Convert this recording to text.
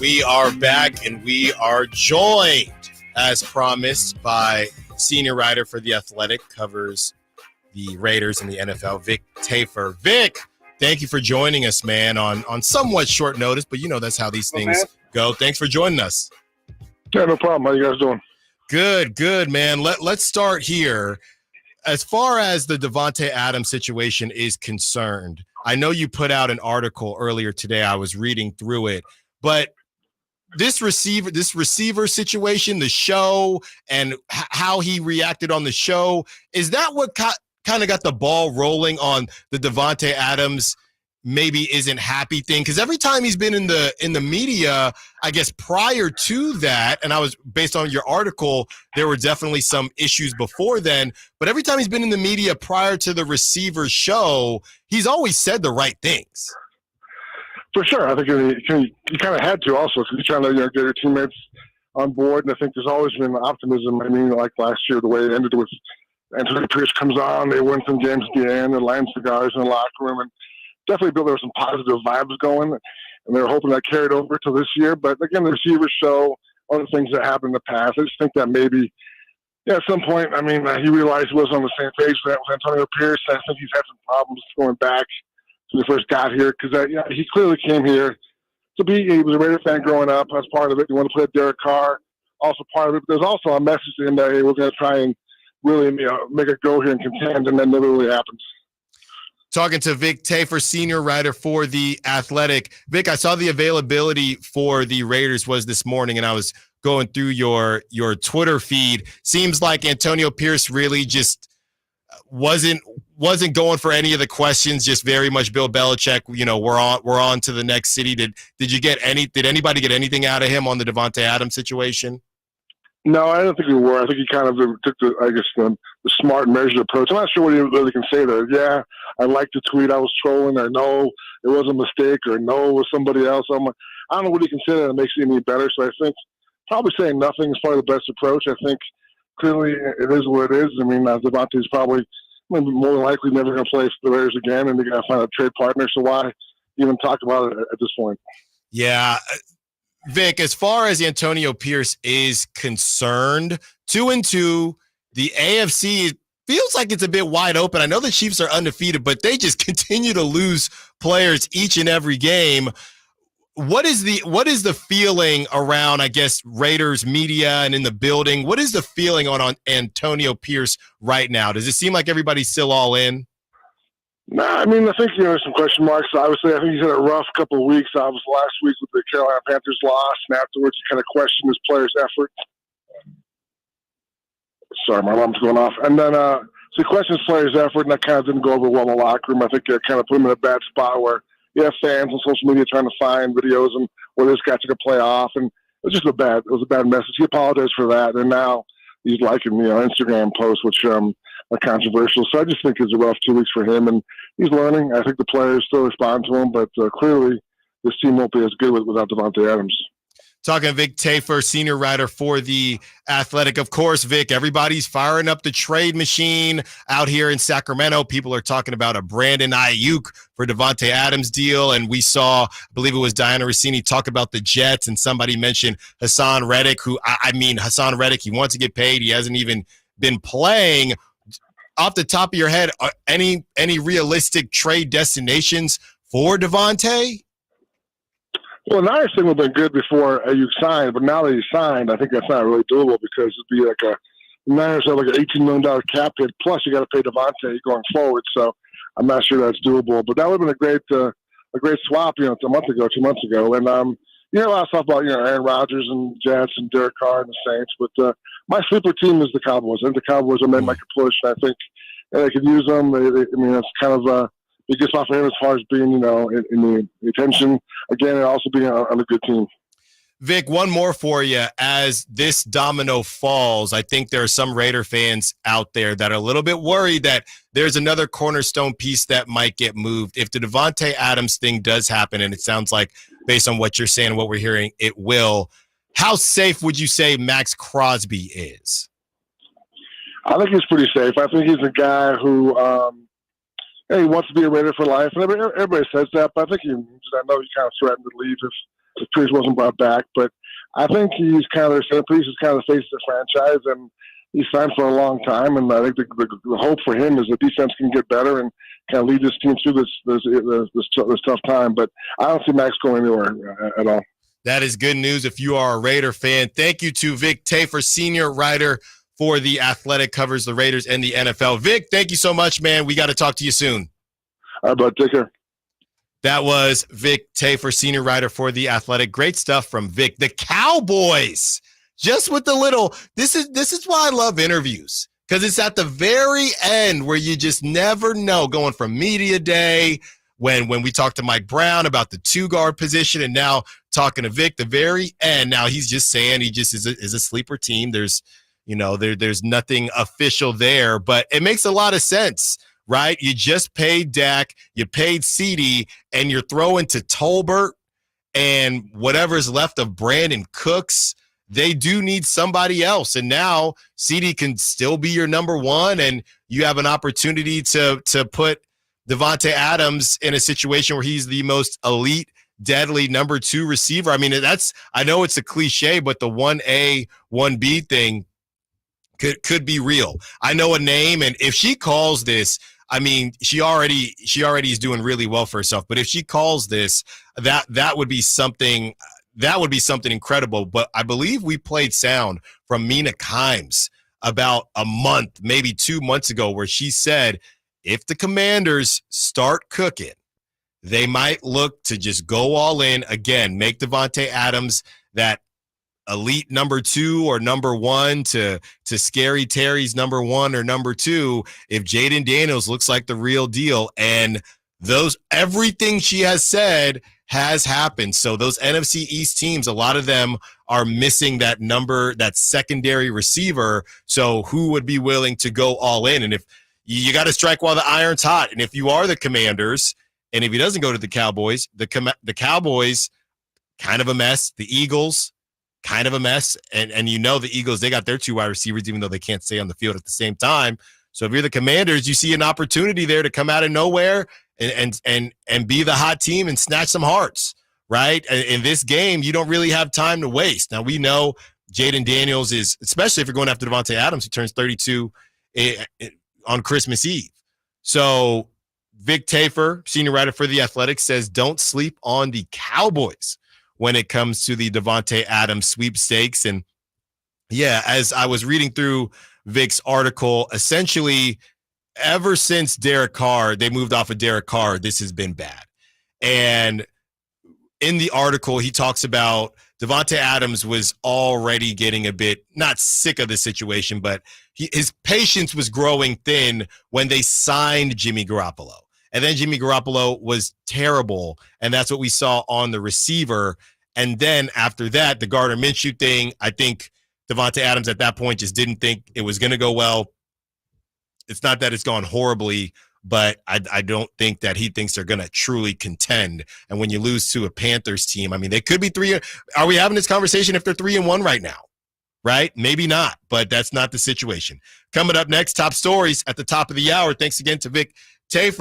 We are back, and we are joined, as promised, by senior writer for The Athletic, covers the Raiders and the NFL, Vic Tafur. Vic, thank you for joining us, man, on somewhat short notice, but that's how these things go. Thanks for joining us. Yeah, no problem. How you guys doing? Good, man. Let's start here. As far as the Davantae Adams situation is concerned, I know you put out an article earlier today. I was reading through it, but this receiver situation, the show, and how he reacted on the show, is that what kind of got the ball rolling on the Davantae Adams maybe isn't happy thing? Because every time he's been in the media, I guess prior to that, and I was based on your article, there were definitely some issues before then, but every time he's been in the media prior to the receiver show, he's always said the right things. For sure. I think you kind of had to also, because you're trying to get your teammates on board, and I think there's always been optimism. I mean, like last year, the way it ended with Antonio Pierce comes on, they win some games at the end, and land cigars in the locker room, and definitely there were some positive vibes going, and they were hoping that carried over to this year. But again, the receiver show, all the things that happened in the past, I just think that maybe, at some point, I mean, he realized he wasn't on the same page with Antonio Pierce. I think he's had some problems going back to when he first got here, because he clearly came here to be. He was a Raider fan growing up. That's part of it. He wanted to play with Derek Carr, also part of it. But there's also a message to him that, hey, we're going to try and really make it go here and contend, and that never really happens. Talking to Vic Tafur, senior writer for The Athletic. Vic, I saw the availability for the Raiders was this morning, and I was going through your Twitter feed. Seems like Antonio Pierce really just wasn't going for any of the questions, just very much Bill Belichick, we're on to the next city. Did anybody get anything out of him on the Davantae Adams situation? No, I don't think we were. I think he kind of took the smart and measured approach. I'm not sure what he really can say there. Yeah, I liked the tweet. I was trolling, or no, it was a mistake, or no, it was somebody else. I don't know what he can say that makes it any better. So I think probably saying nothing is probably the best approach. I think clearly it is what it is. I mean, Davante's probably more than likely never going to play for the Raiders again, and they're going to find a trade partner. So why even talk about it at this point? Yeah. Vic, as far as Antonio Pierce is concerned, 2-2, the AFC feels like it's a bit wide open. I know the Chiefs are undefeated, but they just continue to lose players each and every game. What is the feeling around, I guess, Raiders media and in the building? What is the feeling on Antonio Pierce right now? Does it seem like everybody's still all in? No, I mean, I think, there's some question marks. Obviously, I think he's had a rough couple of weeks. I was last week with the Carolina Panthers loss, and afterwards he kind of questioned his players' effort. Sorry, my alarm's going off. And then, so he questioned his players' effort, and that kind of didn't go over well in the locker room. I think it kind of put him in a bad spot where you have fans on social media trying to find videos and where this guy took a play off, and it was just a bad message. He apologized for that, and now he's liking Instagram posts, which are controversial. So I just think it's a rough 2 weeks for him, and he's learning. I think the players still respond to him, but clearly this team won't be as good without Davantae Adams. Talking to Vic Tafur, senior writer for The Athletic. Of course, Vic, everybody's firing up the trade machine out here in Sacramento. People are talking about a Brandon Ayuk for Davantae Adams deal, and we saw, I believe it was Diana Rossini, talk about the Jets, and somebody mentioned Hassan Reddick, Hassan Reddick, he wants to get paid. He hasn't even been playing. Off the top of your head, any realistic trade destinations for Davantae? Well, the Niners thing would have been good before Ayuk signed, but now that he's signed, I think that's not really doable, because it'd be like the Niners have like an $18 million cap hit, plus you got to pay Davantae going forward. So I'm not sure that's doable, but that would have been a great swap, a month ago, 2 months ago. And you hear a lot of stuff about Aaron Rodgers and Jets and Derek Carr and the Saints, but my sleeper team is the Cowboys. I think the Cowboys are made like a push. I think they could use them. That's kind of it gets off of him as far as being, in the attention again, and also being on a good team. Vic, one more for you. As this domino falls, I think there are some Raider fans out there that are a little bit worried that there's another cornerstone piece that might get moved. If the Davantae Adams thing does happen, and it sounds like, based on what you're saying, what we're hearing, it will, how safe would you say Maxx Crosby is? I think he's pretty safe. I think he's a guy who he wants to be a Raider for life. And everybody says that, but I think I know he kind of threatened to leave if if Pierce wasn't brought back. But I think he's kind of their centerpiece. He's kind of the face of the franchise, and he's signed for a long time. And I think the hope for him is the defense can get better and kind of lead this team through this tough time. But I don't see Maxx going anywhere at all. That is good news if you are a Raider fan. Thank you to Vic Tafur, senior writer for The Athletic, covers the Raiders and the NFL. Vic, thank you so much, man. We got to talk to you soon. All right, bud. Take care. That was Vic Tafur, senior writer for The Athletic. Great stuff from Vic. The Cowboys, just with the little, this is why I love interviews, because it's at the very end where you just never know, going from media day, when we talked to Mike Brown about the 2-guard position, and now talking to Vic, the very end. Now he's just saying he just is a sleeper team. There's nothing official there, but it makes a lot of sense, right? You just paid Dak, you paid CeeDee, and you're throwing to Tolbert and whatever's left of Brandon Cooks. They do need somebody else, and now CeeDee can still be your number one, and you have an opportunity to put Davantae Adams in a situation where he's the most elite, deadly number 2 receiver. I mean, I know it's a cliche, but the 1A, 1B thing could be real. I know a name, and if she calls this, I mean, she already is doing really well for herself. But if she calls this, that would be something. That would be something incredible. But I believe we played sound from Mina Kimes about a month, maybe 2 months ago, where she said, if the Commanders start cooking, they might look to just go all in again, make Davantae Adams that elite number 2 or number 1 to Scary Terry's number 1 or number 2 if Jaden Daniels looks like the real deal. And everything she has said has happened. So those NFC East teams, a lot of them are missing that secondary receiver. So who would be willing to go all in? And if you got to strike while the iron's hot. And if you are the Commanders, and if he doesn't go to the Cowboys, the Cowboys, kind of a mess. The Eagles, kind of a mess. And the Eagles, they got their 2 wide receivers, even though they can't stay on the field at the same time. So if you're the Commanders, you see an opportunity there to come out of nowhere and be the hot team and snatch some hearts, right? In this game, you don't really have time to waste. Now, we know Jaden Daniels is, especially if you're going after Davantae Adams, who turns 32 on Christmas Eve. So Vic Tafur, senior writer for The Athletic, says don't sleep on the Cowboys when it comes to the Davantae Adams sweepstakes. And yeah, as I was reading through Vic's article, essentially ever since Derek Carr, they moved off of Derek Carr, this has been bad. And in the article, he talks about Davantae Adams was already getting a bit, not sick of the situation, but his patience was growing thin when they signed Jimmy Garoppolo. And then Jimmy Garoppolo was terrible, and that's what we saw on the receiver. And then after that, the Gardner Minshew thing, I think Davantae Adams at that point just didn't think it was going to go well. It's not that it's gone horribly, but I don't think that he thinks they're going to truly contend. And when you lose to a Panthers team, I mean, they could be 3. Are we having this conversation if they're 3-1 right now? Right? Maybe not, but that's not the situation. Coming up next, top stories at the top of the hour. Thanks again to Vic Tafur.